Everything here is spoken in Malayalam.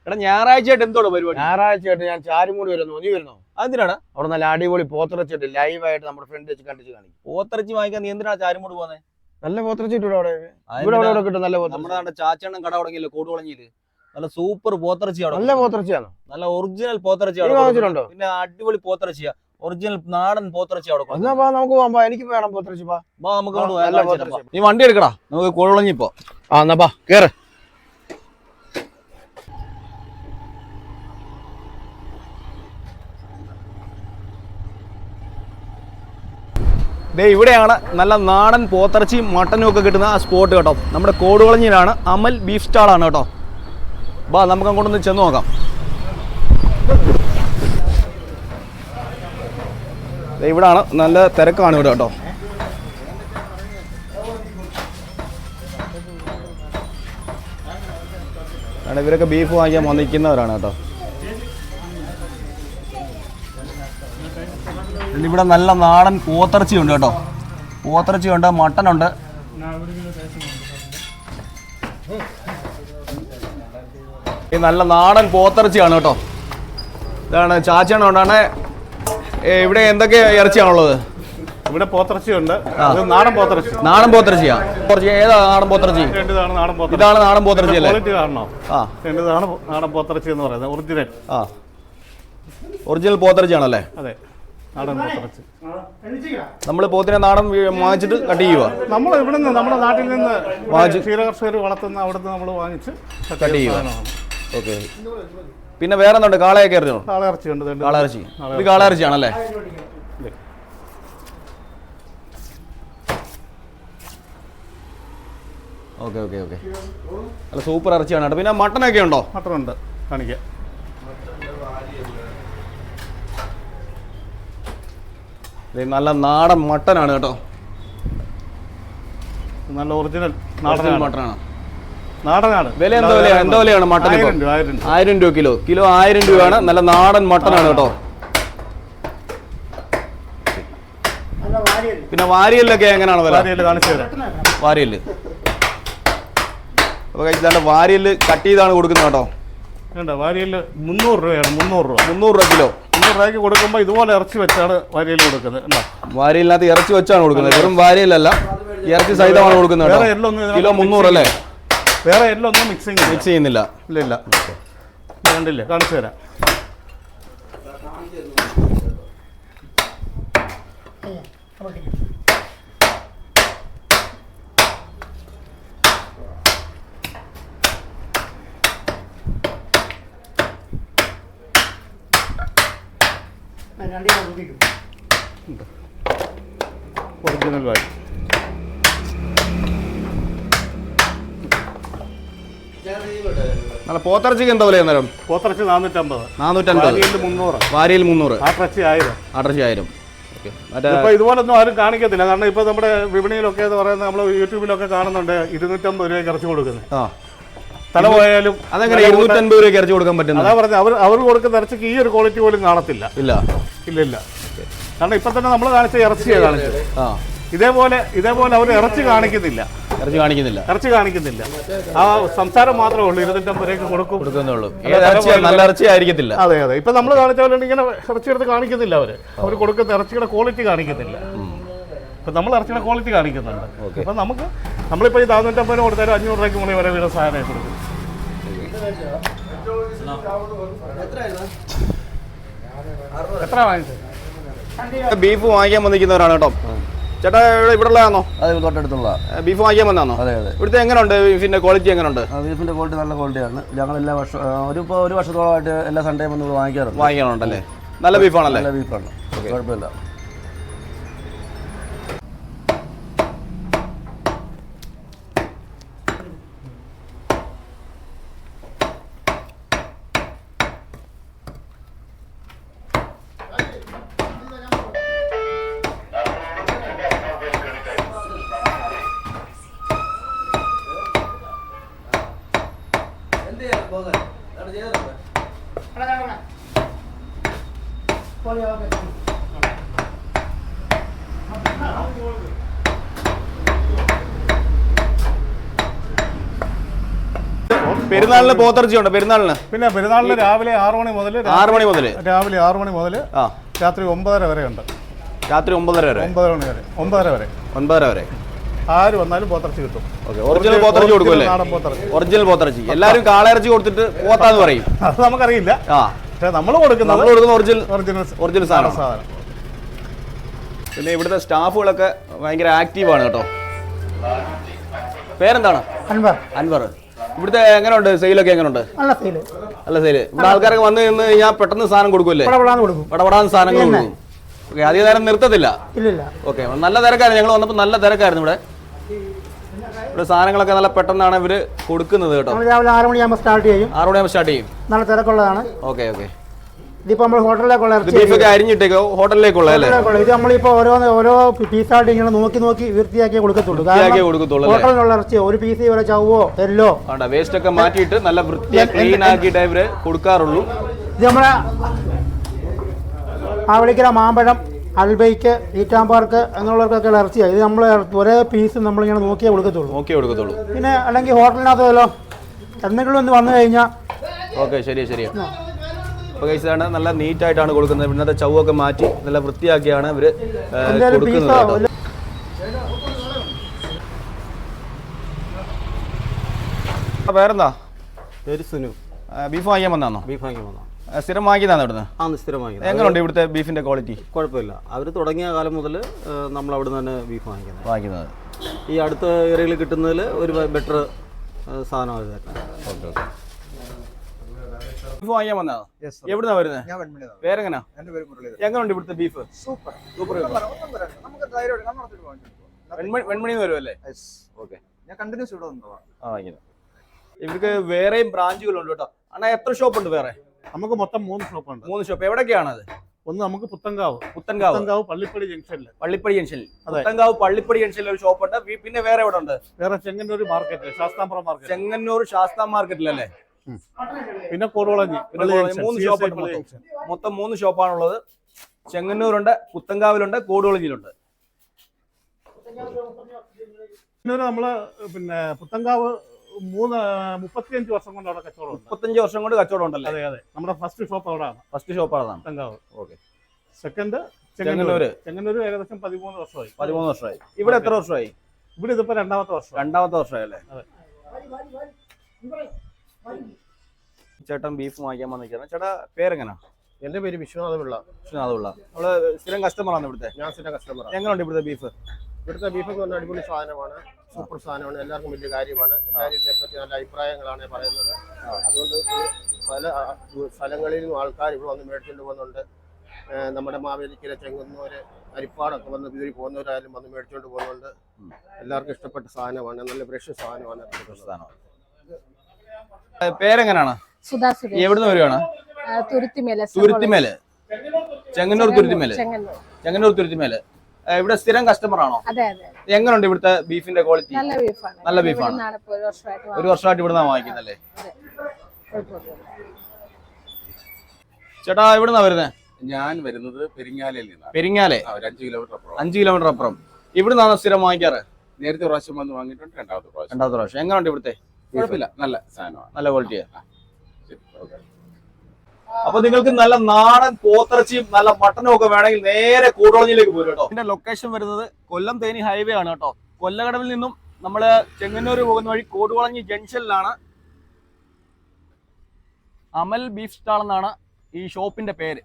എടാ ഞായറാഴ്ചയായിട്ട് എന്തോടെ പരിപാടി? ഞായറാഴ്ചയായിട്ട് ഞാൻ ചാരുമൂടി വരുന്നു. നീ വരുന്നോ? അതിനാണ് അവിടെ നല്ല അടിപൊളി പോത്തിറച്ചിട്ട് ലൈവായിട്ട് നമ്മുടെ ഫ്രണ്ട് വെച്ച് കണ്ടിച്ച് കാണിക്കും. പോത്തിറച്ചി വാങ്ങിക്കാൻ നീ എന്തിനാണ് ചാരുമൂട് പോകുന്നത്? നല്ല പോത്തിറച്ചിട്ട് അവിടെ ഇവിടെ കിട്ടും. നല്ല നമ്മുടെ ചാച്ചണ്ണൻ കട തുടങ്ങിയില്ലേ കൂടുകുളഞ്ഞില്, നല്ല സൂപ്പർ പോത്തിറച്ചി. നല്ല പോത്തിറച്ചിയാണോ? നല്ല ഒറിജിനൽ പോത്തിറച്ചി. വാങ്ങിച്ചിട്ടുണ്ടോ? പിന്നെ അടിപൊളി പോത്തിറച്ചിയാ, ഒറിജിനൽ നാടൻ പോത്തിറച്ചി അവിടെ. നമുക്ക് പോകാം, എനിക്ക് വേണം പോത്തിറച്ചി. നമുക്ക് നീ വണ്ടി എടുക്കടാ, നമുക്ക് കൂടുകുളഞ്ഞി പോ. എന്നാ ബാ കേറ്. ഇവിടെയാണ് നല്ല നാടൻ പോത്തിറച്ചിയും മട്ടനും ഒക്കെ കിട്ടുന്ന ആ സ്പോട്ട് കേട്ടോ. നമ്മുടെ കോടുകുളഞ്ഞിലാണ്, അമൽ ബീഫ് സ്റ്റാളാണ് കേട്ടോ. ബാ നമുക്ക് അങ്ങോട്ടൊന്ന് ചെന്ന് നോക്കാം. ഇവിടാണ്, നല്ല തിരക്കാണ് ഇവിടെ കേട്ടോ. ഇവരൊക്കെ ബീഫ് വാങ്ങിക്കാൻ വന്നിരിക്കുന്നവരാണ് കേട്ടോ. ഇവിടെ നല്ല നാടൻ പോത്തിറച്ചി ഉണ്ട് കേട്ടോ. പോത്തിറച്ചി ഉണ്ട്, മട്ടനുണ്ട്. ഈ നല്ല നാടൻ പോത്തിറച്ചിയാണ് കേട്ടോ. ഇതാണ് ചാച്ചയാണ് കൊണ്ടാണ്. ഇവിടെ എന്തൊക്കെ ഇറച്ചിയാണുള്ളത്? ഇവിടെ പോത്തിറച്ചിയുണ്ട്, നാടൻ പോത്തിറച്ചി. നാടൻ പോത്തിറച്ചിയാ? ഏതാ നാടൻ പോത്തിറച്ചി? ഇതാണ് നാടൻ പോത്തിറച്ചി അല്ലേ? കാണണോ? നാടൻ പോത്തിറച്ചി എന്ന് പറയുന്നത് ഒറിജിനൽ. ഒറിജിനൽ പോത്തിറച്ചിയാണല്ലേ? അതെ, നാടൻ പോത്തിറച്ചി. നമ്മൾ പോത്തിനെ നാടൻ വാങ്ങിച്ചിട്ട് കട്ട് ചെയ്യുക. നമ്മൾ ഇവിടെ നിന്ന് നമ്മുടെ നാട്ടിൽ നിന്ന് ക്ഷീരകർഷകർ വളർത്തുന്ന അവിടുന്ന് നമ്മൾ വാങ്ങിച്ച് കട്ട് ചെയ്യുക. ഓക്കെ. പിന്നെ വേറെ എന്തുണ്ട്? കാളയൊക്കെ ഇറച്ചിയാണോ? കാളയിറച്ചി ഉണ്ട്. കാളയിറച്ചി. ഇത് കാളയിറച്ചിയാണല്ലേ? Okay okay okay. അല്ല സൂപ്പർ ഇറച്ചിയാണ് കേട്ടോ. പിന്നെ മട്ടനൊക്കെ ഉണ്ടോ? മട്ടനുണ്ട്, കാണിക്കാം. നല്ല നാടൻ മട്ടനാണ് കേട്ടോ. നല്ല ഒറിജിനൽ മട്ടനാണ്. നാടനാണ്. വില എന്തോ വിലയാണ് മട്ടൻ? 1000 രൂപ കിലോ. 1000 രൂപയാണ്. നല്ല നാടൻ മട്ടനാണ് കേട്ടോ. പിന്നെ വാരിയല്ലൊക്കെ എങ്ങനെയാണ് വില? കാണിച്ചു തരാം. വാരിയല് വാരിയല് കട്ട് ചെയ്താണ് കൊടുക്കുന്നത് കേട്ടോ. വാരിയല് 300 രൂപയാണ്. 300 രൂപ. 300 രൂപ കിലോ. 300 രൂപയ്ക്ക് കൊടുക്കുമ്പോൾ ഇതുപോലെ ഇറച്ചി വെച്ചാണ് വാരിയൽ കൊടുക്കുന്നത്. വാരിയലിനകത്ത് ഇറച്ചി വെച്ചാണ് കൊടുക്കുന്നത്, വെറും വാരിയലല്ല, ഇറച്ചി സഹിതമാണ് കൊടുക്കുന്നത്. കിലോ 300 അല്ലേ? വേറെ എല്ലൊന്നും മിക്സ് ചെയ്യുന്നില്ല. ഇല്ല. കണ്ടില്ലേ? കാണിച്ചു തരാം. ഒറിജിനൽ വാരി. നല്ല പോത്തിറച്ചിക്ക് എന്താ വില അന്നേരം? പോത്തിറച്ചി 450. 450. വാരിയിൽ 300. ആട്ടിറച്ചി 1000. ആട്ടിറച്ചി 1000. ഇപ്പൊ ഇതുപോലൊന്നും ആരും കാണിക്കത്തില്ല. കാരണം ഇപ്പൊ നമ്മുടെ വിപണിയിലൊക്കെ എന്ന് പറയുന്നത് നമ്മൾ യൂട്യൂബിലൊക്കെ കാണുന്നുണ്ട് 250 രൂപയ്ക്ക് ഇറച്ചി കൊടുക്കുന്നത്. തല പോയാലും അതെങ്ങനെ 250 രൂപയ്ക്ക് ഇറച്ചി കൊടുക്കാൻ പറ്റും? അതാ പറഞ്ഞത്, അവർ കൊടുക്കുന്ന ഇറച്ചിക്ക് ഈ ഒരു ക്വാളിറ്റി പോലും കാണത്തില്ല. ഇല്ല. കാരണം ഇപ്പൊ തന്നെ നമ്മൾ കാണിച്ച ഇറച്ചിയാണ് കാണിച്ചത്. ഇതേപോലെ അവർ ഇറച്ചി കാണിക്കുന്നില്ല. ആ സംസാരം മാത്രമേ ഉള്ളൂ. 250 രൂപയ്ക്ക് കൊടുക്കുന്നുള്ളൂ. നല്ല ഇറച്ചി ആയിരിക്കത്തില്ല. അതെ. ഇപ്പൊ നമ്മൾ കാണിച്ച പോലെ ഇങ്ങനെ ഇറച്ചി എടുത്ത് കാണിക്കുന്നില്ല. അവർ കൊടുക്കുന്ന ഇറച്ചിയുടെ ക്വാളിറ്റി കാണിക്കുന്നില്ല. ഇപ്പൊ നമ്മൾ ഇറച്ചിയുടെ ക്വാളിറ്റി കാണിക്കുന്നുണ്ട്. അപ്പൊ നമ്മളിപ്പോ ഈ 450 കൊടുത്താലും 500 രൂപയ്ക്ക് മുകളിൽ വരെ വീണ സാധനം കൊടുക്കും. എത്ര വാങ്ങിച്ചത്? ബീഫ് വാങ്ങിക്കാൻ വന്നിരിക്കുന്നവരാണ് കേട്ടോ. ചേട്ടാ ഇവിടെ ഉള്ളതാണോ? അതെ, തൊട്ടടുത്തുള്ള ബീഫ് വാങ്ങിക്കാൻ വന്നാണോ? അതെ. ഇവിടുത്തെ എങ്ങനെയുണ്ട് ബീഫിന്റെ ക്വാളിറ്റി? എങ്ങനെയുണ്ട്? ബീഫിന്റെ ക്വാളിറ്റി നല്ല ക്വാളിറ്റിയാണ്. ഞങ്ങൾ എല്ലാ വർഷം ഒരു വർഷത്തോളമായിട്ട് എല്ലാ സൺഡേയും വന്ന് വാങ്ങിക്കാറുണ്ടല്ലേ? നല്ല ബീഫാണല്ലേ? നല്ല ബീഫാണ്, കുഴപ്പമില്ല. പെരുന്നാളിന് പോത്തിറച്ചി ഉണ്ട് പെരുന്നാളിന്. പിന്നെ പെരുന്നാളിന് രാവിലെ 6 മണി മുതൽ രാവിലെ 6 മണി മുതൽ രാത്രി 9:30 വരെ ഉണ്ട്. രാത്രി 9:30 വരെ 9 മണി വരെ 9:30 വരെ ആര് വന്നാലും പോത്തിറച്ചി കിട്ടും. ഒറിജിനൽ പോത്തിറച്ചി കൊടുക്കുമല്ലേ? ഒറിജിനൽ പോത്തിറച്ചി. എല്ലാവരും കാളയിറച്ചി കൊടുത്തിട്ട് പോത്താന്ന് പറയും. അത് നമുക്കറിയില്ല. പക്ഷെ നമ്മൾ കൊടുക്കുന്ന ഒറിജിനൽ സാധനം. പിന്നെ ഇവിടുത്തെ സ്റ്റാഫുകളൊക്കെ ഭയങ്കര ആക്റ്റീവാണ് കേട്ടോ. പേരെന്താണ്? അൻവർ. ഇവിടുത്തെ എങ്ങനെയുണ്ട്? സെയിലൊക്കെ എങ്ങനെയുണ്ട്? നല്ല സെയില്. ഇവിടെ ആൾക്കാരൊക്കെ വന്നു നിന്ന് കഴിഞ്ഞാൽ പെട്ടെന്ന് സാധനം കൊടുക്കുമല്ലേ? പടപടാന്ന് സാധനങ്ങൾ കൊടുക്കും. ഓക്കെ, അധികം നേരം നിർത്തത്തില്ല. ഓക്കെ, നല്ല തിരക്കായിരുന്നു. ഞങ്ങൾ വന്നപ്പോൾ നല്ല തിരക്കായിരുന്നു ഇവിടെ. ഇവിടെ സാധനങ്ങളൊക്കെ നല്ല പെട്ടെന്നാണ് ഇവര് കൊടുക്കുന്നത് കേട്ടോ. രാവിലെ 6 മണിയാകുമ്പോൾ സ്റ്റാർട്ട് ചെയ്യും. 6 മണിയാകുമ്പോൾ സ്റ്റാർട്ട് ചെയ്യും. നല്ല തിരക്കുള്ളതാണ്. Okay okay. ഇതിപ്പോ നമ്മൾ ഹോട്ടലിലേക്കുള്ള ബീഫൊക്കെ അരിഞ്ഞിട്ടേക്കോ? ഹോട്ടലിലേക്കുള്ള അല്ലേ? ഇത് നമ്മളിപ്പോ ഓരോ പീസായിട്ട് ഇങ്ങനെ നോക്കി വൃത്തിയാക്കിയേ കൊടുക്കത്തുള്ളൂ. ഹോട്ടലിനുള്ള ഇറച്ചി ഒരു പീസ് വരെ ചവ്വോ എല്ലോ വേസ്റ്റ് ഒക്കെ മാറ്റിയിട്ട് നല്ല വൃത്തിയായി ക്ലീൻ ആക്കിയിട്ട് ഇവര് കൊടുക്കാറുള്ളൂ. ഇത് നമ്മളെ ആവളിക്കര മാമ്പഴം അൽബൈക്ക് ഈറ്റാമ്പാർക്ക് എന്നുള്ളവർക്കൊക്കെ ഇറച്ചിയാണ്. ഇത് നമ്മൾ ഒരേ പീസ് നമ്മളിങ്ങനെ നോക്കിയേ കൊടുക്കത്തുള്ളൂ. പിന്നെ അല്ലെങ്കിൽ ഹോട്ടലിനകത്തല്ലോ എന്തെങ്കിലും ഒന്ന് വന്നു കഴിഞ്ഞാൽ ഓക്കെ ശരിയാ. അപ്പോൾ ഇതാണ് നല്ല നീറ്റായിട്ടാണ് കൊടുക്കുന്നത്. ഇന്നത്തെ ചവ്വൊക്കെ മാറ്റി നല്ല വൃത്തിയാക്കിയാണ് ഇവര് കൊടുക്കുന്നത്. പേരെന്താ? പേര് സുനു. ബീഫ് വാങ്ങിക്കാൻ വന്നാണോ? ബീഫ് വാങ്ങിക്കാൻ വന്നോ? സ്ഥിരം വാങ്ങിയതാണ് ഇവിടുന്ന്? സ്ഥിരം വാങ്ങിയത്. എങ്ങനെയുണ്ട് ഇവിടുത്തെ ബീഫിന്റെ ക്വാളിറ്റി? കുഴപ്പമില്ല. അവർ തുടങ്ങിയ കാലം മുതൽ നമ്മൾ അവിടെ നിന്ന് തന്നെ ബീഫ് വാങ്ങിക്കുന്നത്. ഈ അടുത്ത ഏരിയയിൽ കിട്ടുന്നതിൽ ഒരു ബെറ്റർ സാധനമാണ്. ഓക്കെ. ബീഫ് വാങ്ങിക്കാൻ വന്നതാ? എവിടുന്നാ വരുന്നത്? പേരെങ്ങനാ? എങ്ങനെയുണ്ട് ഇവിടുത്തെ ബീഫ്? സൂപ്പർ. വെൺമണിന്ന് വരുമല്ലേ? ഓക്കെ. ഇവർക്ക് വേറെയും ബ്രാഞ്ചുകളുണ്ട് കേട്ടോ. അണ്ണാ എത്ര ഷോപ്പ് ഉണ്ട് വേറെ? നമുക്ക് മൊത്തം 3 ഷോപ്പുണ്ട്. 3 ഷോപ്പ്. എവിടൊക്കെയാണ് അത്? ഒന്ന് നമുക്ക് പുത്തൻകാവ് പള്ളിപ്പടി ജംഗ്ഷനിൽ. പുത്തൻകാവ് പള്ളിപ്പടി ജംഗ്ഷനിൽ ഒരു ഷോപ്പ് ഉണ്ട്. പിന്നെ വേറെ എവിടെ ഉണ്ട്? വേറെ ചെങ്ങന്നൂർ മാർക്കറ്റ്, ശാസ്താംപുറം മാർക്കറ്റ്. ചെങ്ങന്നൂർ ശാസ്താ മാർക്കറ്റിലല്ലേ? പിന്നെ കോടുവളഞ്ഞി. 3 ഷോപ്പുണ്ട്. മൊത്തം 3 ഷോപ്പാണുള്ളത്. ചെങ്ങന്നൂരുണ്ട്, പുത്തൻകാവിലുണ്ട്, കോടുവളഞ്ഞിയിലുണ്ട്. നമ്മള് പിന്നെ പുത്തൻകാവ് 35 വർഷം കൊണ്ട് അവിടെ കച്ചവടം. 35 വർഷം കൊണ്ട് കച്ചവടം ഉണ്ടല്ലോ? അതെ. നമ്മുടെ ഫസ്റ്റ് ഷോപ്പ് അവിടെ. പുത്തൻകാവ്. ഓക്കെ. സെക്കൻഡ് ചെങ്ങന്നൂര് ഏകദേശം 13 വർഷമായി. 13 വർഷമായി. ഇവിടെ എത്ര വർഷമായി? ഇവിടെ ഇതിപ്പോ രണ്ടാമത്തെ വർഷമായി അല്ലേ? ചേട്ടൻ ബീഫ് വാങ്ങിക്കാൻ വന്നിരിക്കുകയാണ്. ചേട്ടാ പേരെങ്ങനാ? എന്റെ പേര് വിശ്വനാഥപിള്ള. നമ്മള് സ്ഥിരം കസ്റ്റമറാണ് ഇവിടുത്തെ? ഞാൻ സ്ഥിരം കസ്റ്റമറാണ്. എങ്ങനെയുണ്ട് ഇവിടുത്തെ ബീഫ്? ഇവിടുത്തെ ബീഫ് എന്ന് പറഞ്ഞാൽ അടിപൊളി സാധനമാണ്. സൂപ്പർ സാധനമാണ്. എല്ലാവർക്കും വലിയ കാര്യമാണ്. എല്ലാവരും ഇതിനെപ്പറ്റി നല്ല അഭിപ്രായങ്ങളാണ് പറയുന്നത്. അതുകൊണ്ട് പല സ്ഥലങ്ങളിൽ നിന്നും ആൾക്കാർ ഇവിടെ വന്ന് മേടിച്ചുകൊണ്ട് പോകുന്നുണ്ട്. നമ്മുടെ മാവേലിക്കര, ചെങ്ങന്നൂര്, അരിപ്പാടൊക്കെ വന്ന് ഇതിൽ പോകുന്നവരായാലും വന്ന് മേടിച്ചുകൊണ്ട് പോകുന്നുണ്ട്. എല്ലാവർക്കും ഇഷ്ടപ്പെട്ട സാധനമാണ്. നല്ല ഫ്രഷ് സാധനമാണ്. പേരെങ്ങനാണ്? എവിടുന്ന് വരുവാണ്? തുരുത്തിമേല്. ചെങ്ങന്നൂർ തുരുത്തിമേല്. ഇവിടെ സ്ഥിരം കസ്റ്റമർ ആണോ? എങ്ങനെയുണ്ട് ഇവിടുത്തെ ബീഫിന്റെ ക്വാളിറ്റി? നല്ല ബീഫാണ്. 1 വർഷമായിട്ട് ഇവിടുന്ന് വാങ്ങിക്കുന്നല്ലേ? ചേട്ടാ എവിടുന്നാ വരുന്നത്? ഞാൻ വരുന്നത് പെരിങ്ങാലയിൽ നിന്നാണ്. പെരിങ്ങാലെ? 5 കിലോമീറ്റർ അപ്പുറം. ഇവിടുന്നാണോ സ്ഥിരം വാങ്ങിക്കാറ്? നേരത്തെ പ്രാവശ്യം വന്ന് വാങ്ങിയിട്ടുണ്ട്. രണ്ടാമത്തെ പ്രാവശ്യം. എങ്ങനെയുണ്ട് ഇവിടുത്തെ? കുഴപ്പമില്ല, നല്ല സാധനമാണ്, നല്ല ക്വാളിറ്റിയാണ്. അപ്പൊ നിങ്ങൾക്ക് നല്ല നാടൻ പോത്തിറച്ചിയും നല്ല മട്ടനും ഒക്കെ വേണമെങ്കിൽ നേരെ കൂടുവളഞ്ഞിലേക്ക് പോരും കേട്ടോ. ഇതിന്റെ ലൊക്കേഷൻ വരുന്നത് കൊല്ലം തേനി ഹൈവേ ആണ് കേട്ടോ. കൊല്ലകടവിൽ നിന്നും നമ്മള് ചെങ്ങന്നൂർ പോകുന്ന വഴി കോടുവളഞ്ഞി ജംഗ്ഷനിലാണ് അമൽ ബീഫ് സ്റ്റാൾ എന്നാണ് ഈ ഷോപ്പിന്റെ പേര്.